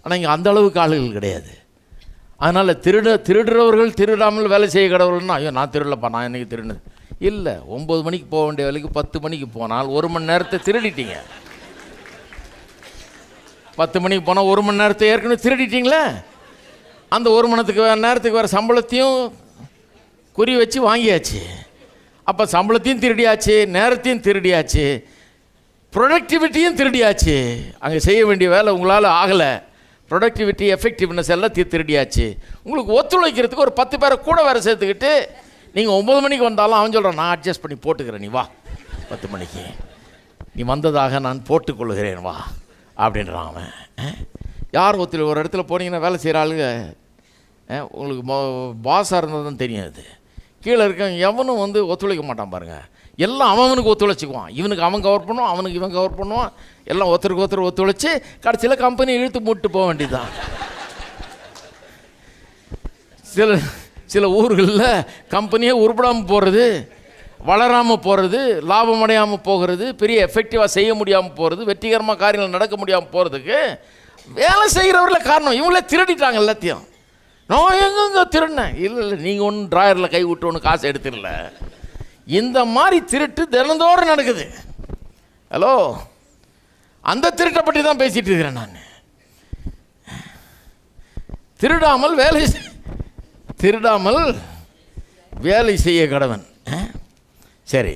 ஆனால் இங்கே அந்த அளவுக்கு ஆளுகள் கிடையாது. அதனால் திருடுறவர்கள் திருடாமல் வேலை செய்ய கடவுள்னா, ஐயோ நான் திருடலப்பா, நான் இன்றைக்கி திருடுனது இல்லை. 9 மணிக்கு போக வேண்டிய வேலைக்கு 10 மணிக்கு போனால் 1 மணி நேரத்தை திருடிட்டீங்க. 10 மணிக்கு போனால் 1 மணி நேரத்தை ஏற்கனவே திருடிட்டீங்களே. அந்த 1 மணி நேரத்துக்கு வேறு சம்பளத்தையும் குறி வச்சு வாங்கியாச்சு. அப்போ சம்பளத்தையும் திருடியாச்சு, நேரத்தையும் திருடியாச்சு, ப்ரொடக்டிவிட்டியும் திருடியாச்சு. அங்கே செய்ய வேண்டிய வேலை உங்களால் ஆகலை, ப்ரொடக்டிவிட்டி எஃபெக்டிவ்னஸ் எல்லாம் திருடியாச்சு. உங்களுக்கு ஒத்துழைக்கிறதுக்கு ஒரு 10 பேரை கூட வேறு சேர்த்துக்கிட்டு நீங்கள் 9 மணிக்கு வந்தாலும் அவன் சொல்கிறான், நான் அட்ஜஸ்ட் பண்ணி போட்டுக்கிறேன், நீ வா 10 மணிக்கு, நீ வந்ததாக நான் போட்டுக்கொள்கிறேன் வா அப்படின்றான் அவன். யார் ஒருத்தர் ஒரு இடத்துல போனீங்கன்னா வேலை செய்கிற ஆளுங்க உங்களுக்கு பாஸாக இருந்தால் தான் தெரியும். அது கீழே இருக்க எவனும் ஒத்துழைக்க மாட்டான் பாருங்கள். எல்லாம் அவனுக்கு ஒத்துழைச்சிக்குவான். இவனுக்கு அவன் கவர் பண்ணுவான், அவனுக்கு இவன் கவர் பண்ணுவான். எல்லாம் ஒருத்தருக்கு ஒருத்தர் ஒத்துழைச்சி கடைசியில் கம்பெனி இழுத்து மூட்டு போக வேண்டியதுதான். சில ஊர்களில் கம்பெனியே உருப்படாமல் போகிறது, வளராமல் போகிறது, லாபம் அடையாமல் போகிறது, பெரிய எஃபெக்டிவாக செய்ய முடியாமல் போகிறது, வெற்றிகரமாக காரியங்கள் நடக்க முடியாமல் போகிறதுக்கு வேலை செய்கிறவர்கள காரணம். இவங்களே திருடிட்டாங்க எல்லாத்தையும். நான் எங்கெங்க திருடினேன்? இல்லை, நீங்கள் ஒன்றும் ட்ராயரில் கை விட்டு ஒன்று காசு எடுத்துடல. இந்த மாதிரி திருட்டு தினந்தோறும் நடக்குது. ஹலோ, அந்த திருட்டை பற்றி தான் பேசிகிட்டு இருக்கிறேன் நான். திருடாமல் வேலை செய்ய கடவன். சரி,